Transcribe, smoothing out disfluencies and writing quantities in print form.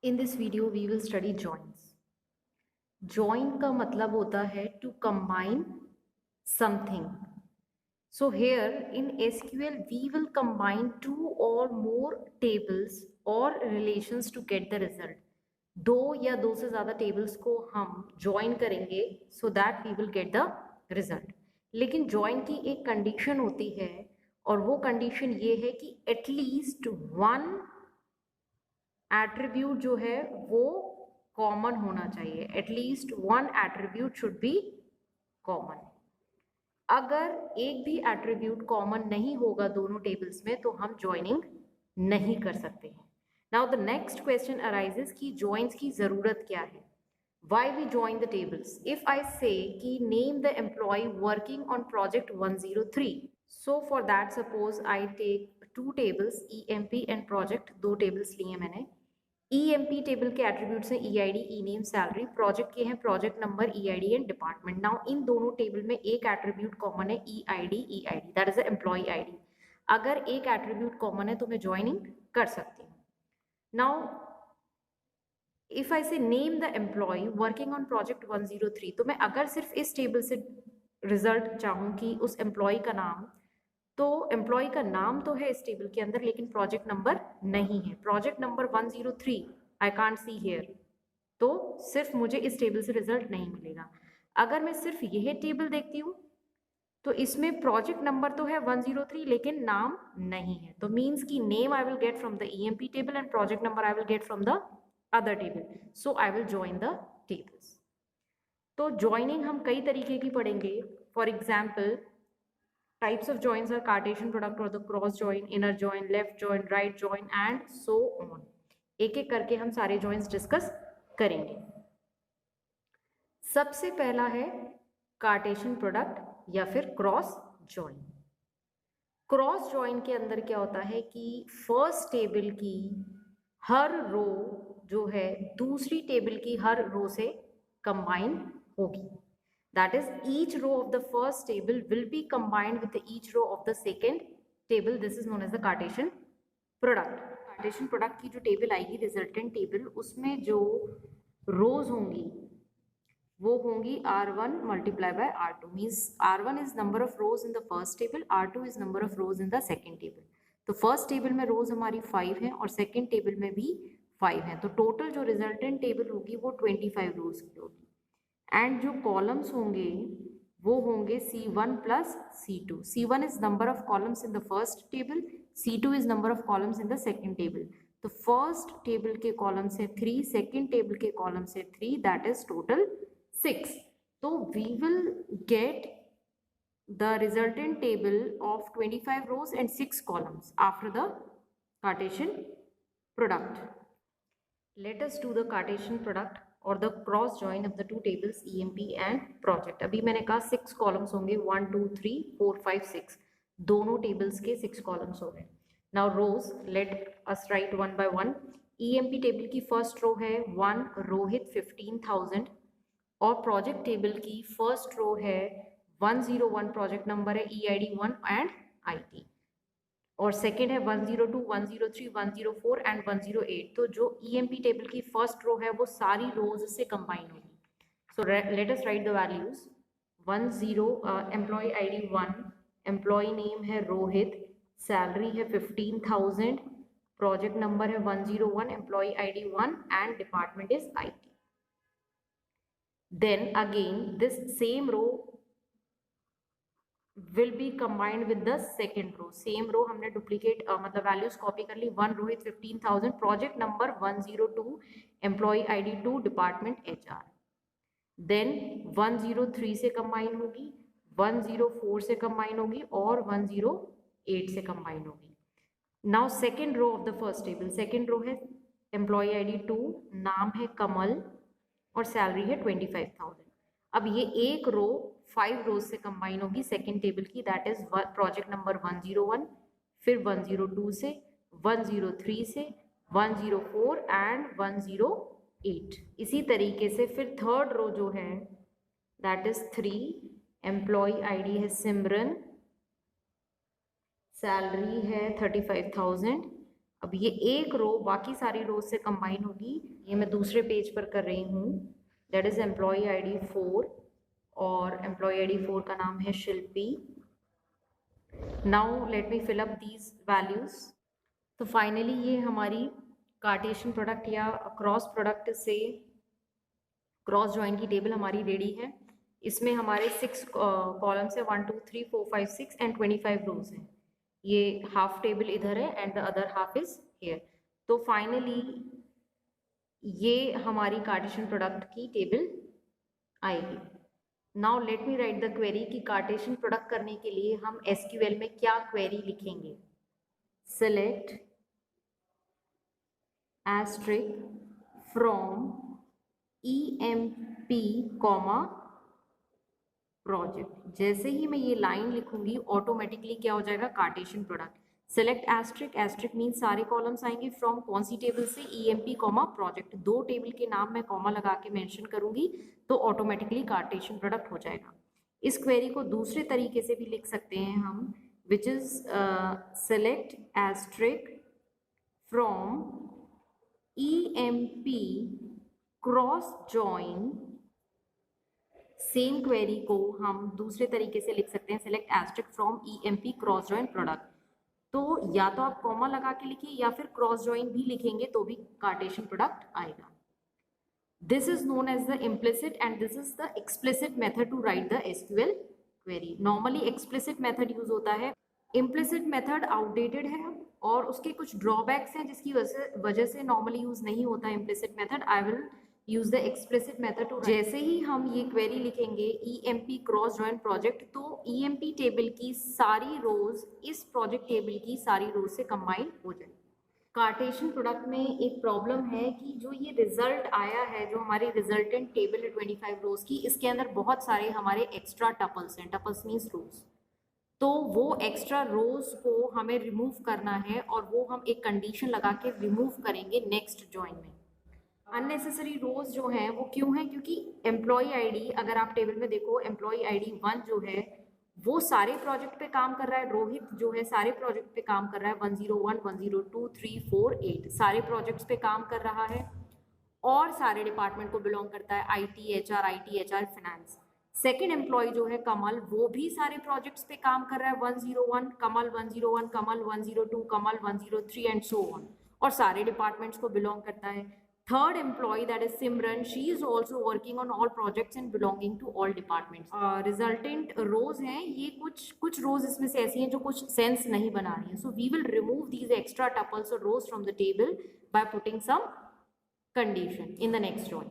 In this video, we will study joins. Join का मतलब होता है to combine something. So here in SQL, we will combine two or more tables or relations to get the result. दो या दो से ज़्यादा tables को हम join करेंगे so that we will get the result. लेकिन join की एक condition होती है और वो condition ये है कि at least one एट्रीब्यूट जो है वो कॉमन होना चाहिए. At least one attribute should be common. अगर एक भी एट्रीब्यूट कॉमन नहीं होगा दोनों टेबल्स में तो हम ज्वाइनिंग नहीं कर सकते हैं. Now the next question arises कि ज्वाइंस की जरूरत क्या है. Why we join the tables. If I say कि name the employee working on project 103. So for that suppose I take two tables EMP and project. दो tables लिए मैंने. EMP table के एट्रीब्यूट्स हैं EID, ENAME, सैलरी. प्रोजेक्ट के हैं project number, EID and department. Now इन दोनों table में एक एट्रीब्यूट कॉमन है EID, that is employee ID. अगर एक एट्रीब्यूट कॉमन है तो मैं ज्वाइनिंग कर सकती हूँ. Now if I say name the employee working on project 103, तो मैं अगर सिर्फ इस टेबल से रिजल्ट चाहूँ कि उस एम्प्लॉय का नाम, तो एम्प्लॉय का नाम तो है इस टेबल के अंदर लेकिन प्रोजेक्ट नंबर नहीं है. Project number 103 I can't see here, तो सिर्फ मुझे इस टेबल से रिजल्ट नहीं मिलेगा. अगर मैं सिर्फ यह टेबल देखती हूँ तो इसमें प्रोजेक्ट नंबर तो है 103 लेकिन नाम नहीं है. तो मीन्स की name I will get from the EMP table and project number I will get from the other table. So I will join the tables. तो ज्वाइनिंग हम कई तरीके की पढ़ेंगे. For example, types of joins are Cartesian product or the cross join, inner join, left join, right join and so on. एक एक करके हम सारे joins डिस्कस करेंगे. सबसे पहला है कार्टेशियन प्रोडक्ट या फिर क्रॉस जॉइन. क्रॉस जॉइन के अंदर क्या होता है कि फर्स्ट टेबल की हर रो जो है दूसरी टेबल की हर रो से कंबाइन होगी. That is, each row of the first table will be combined with each row of the second table. This is known as the Cartesian product. Cartesian product की जो table आएगी रिजल्टेंट टेबल, उसमें जो रोज होंगी वो होंगी R1 multiplied by R2. Means R1 is number of rows in the first table, R2 is number of rows in the second table. तो first table में रोज हमारी 5 हैं और सेकेंड टेबल में भी 5 हैं. तो टोटल जो रिजल्टेंट टेबल होगी वो 25 रोज की होगी. एंड जो कॉलम्स होंगे वो होंगे C1 plus C2. C1 is number of columns in the first table, C2 is number of columns in the second table. तो फर्स्ट टेबल के कॉलम से 3, सेकेंड टेबल के कॉलम से 3, दैट इज टोटल 6. तो we will get the resultant table of 25 rows and 6 columns after the Cartesian product. Let us do the Cartesian product और the cross join of the two tables EMP and project. अभी मैंने कहा 6 columns होंगे, 1 2 3 4 5 6, दोनों tables के 6 columns हो गए. Now rows, let us write one by one. EMP table की फर्स्ट रो है 1 रोहित 15,000 और प्रोजेक्ट टेबल की फर्स्ट रो है 101, प्रोजेक्ट नंबर है EID 1 एंड IT. और सेकेंड है 102, 103, 104 एंड 108. तो जो EMP टेबल की फर्स्ट रो है वो सारी रोज से कंबाइन होगी. So let us write the values. 10 employee ID 1, employee name है रोहित, सैलरी है 15,000, प्रोजेक्ट नंबर है 101, employee ID 1 and department is IT. Then again this same row will be combined with the second row. Same row हमने duplicate मतलब values copy कर ली. 1 Rohit 15,000, project number 102, employee ID 2, department HR. Then 103 से combine होगी, 104 से combine होगी और 108 से कंबाइन होगी. Now second row of the first table. Second row है एम्प्लॉय ID 2, नाम है कमल और सैलरी है 25,000. अब ये एक रो 5 रोज से कंबाइन होगी सेकेंड टेबल की, दैट इज प्रोजेक्ट नंबर 101, फिर 102 से, 103 से, 104 एंड 108. इसी तरीके से फिर थर्ड रो जो है दैट इज 3, एम्प्लॉय ID है सिमरन, सैलरी है 35,000, अब ये एक रो बाकी सारी रोज से कंबाइन होगी। ये मैं दूसरे पेज पर कर रही हूँ, दैट इज एम्प्लॉय आईडी 4 और एम्प्लॉय आईडी 4 का नाम है Shilpi. Now let me fill up these values. तो फाइनली ये हमारी कार्टेशियन प्रोडक्ट या क्रॉस प्रोडक्ट से क्रॉस जॉइन की टेबल हमारी रेडी है। इसमें हमारे 6 कॉलम्स है, 1 2 3 4 5 6 एंड 25 रोज हैं। ये हाफ टेबल इधर है and the other half is here. तो फाइनली ये हमारी कार्टेशियन प्रोडक्ट की टेबल आएगी। Now let me write the query कि कार्टेशियन प्रोडक्ट करने के लिए हम एसक्यूएल में क्या क्वेरी लिखेंगे। Select asterisk from EMP comma project. जैसे ही मैं ये लाइन लिखूंगी ऑटोमेटिकली क्या हो जाएगा, Cartesian product. Select asterisk, asterisk mean सारे कॉलम्स आएंगे फ्रॉम कौन सी टेबल से, EMP कॉमा प्रोजेक्ट। 2 टेबल के नाम मैं कॉमा लगा के मेंशन करूंगी तो ऑटोमेटिकली कार्टेशियन प्रोडक्ट हो जाएगा। इस क्वेरी को दूसरे तरीके से भी लिख सकते हैं हम, which is select asterisk from EMP cross join. Same query को हम दूसरे तरीके से लिख सकते हैं, select asterisk from EMP cross join product. तो या तो आप कॉमा लगा के लिखिए या फिर क्रॉस जॉइन भी लिखेंगे तो भी कार्टेशियन प्रोडक्ट आएगा। This is known as the implicit and this is the explicit method to write the SQL query. Normally explicit method use होता है, इम्प्लिसिट मेथड आउटडेटेड है और उसके कुछ ड्रॉबैक्स हैं जिसकी वजह से नॉर्मली यूज नहीं होता implicit method. I will use the explicit method too. जैसे ही हम ये क्वेरी लिखेंगे EMP क्रॉस जॉइन प्रोजेक्ट, तो EMP टेबल की सारी रोज इस प्रोजेक्ट टेबल की सारी रोज से कंबाइन हो जाएगी। कार्टेशियन प्रोडक्ट में एक प्रॉब्लम है कि जो ये रिजल्ट आया है, जो हमारी रिजल्टेंट टेबल है 25 रोज की, इसके अंदर बहुत सारे हमारे एक्स्ट्रा टपल्स हैं। टपल्स मीन्स रोज। तो वो एक्स्ट्रा रोज को हमें रिमूव करना है और वो हम एक कंडीशन लगा के रिमूव करेंगे नेक्स्ट जॉइन में। अननेसेसरी रोज जो हैं वो क्यों हैं, क्योंकि एम्प्लॉय आईडी, अगर आप टेबल में देखो, एम्प्लॉय आईडी 1 जो है वो सारे प्रोजेक्ट पे काम कर रहा है। रोहित जो है सारे प्रोजेक्ट पे काम कर रहा है, 101 102 3 4 8 सारे प्रोजेक्ट्स पे काम कर रहा है और सारे डिपार्टमेंट को बिलोंग करता है, IT HR finance. Second employee जो है कमल, वो भी सारे प्रोजेक्ट्स पे काम कर रहा है, 101 कमल, 101 कमल, 102 कमल, 103 एंड सो ऑन, और सारे डिपार्टमेंट्स को बिलोंग करता है। Third employee, that is Simran, she is also working on all projects and belonging to all departments. Resultant rows हैं, ये कुछ rows इसमें से ऐसी हैं जो कुछ sense नहीं बना रही हैं. So we will remove these extra tuples or rows from the table by putting some condition in the next row.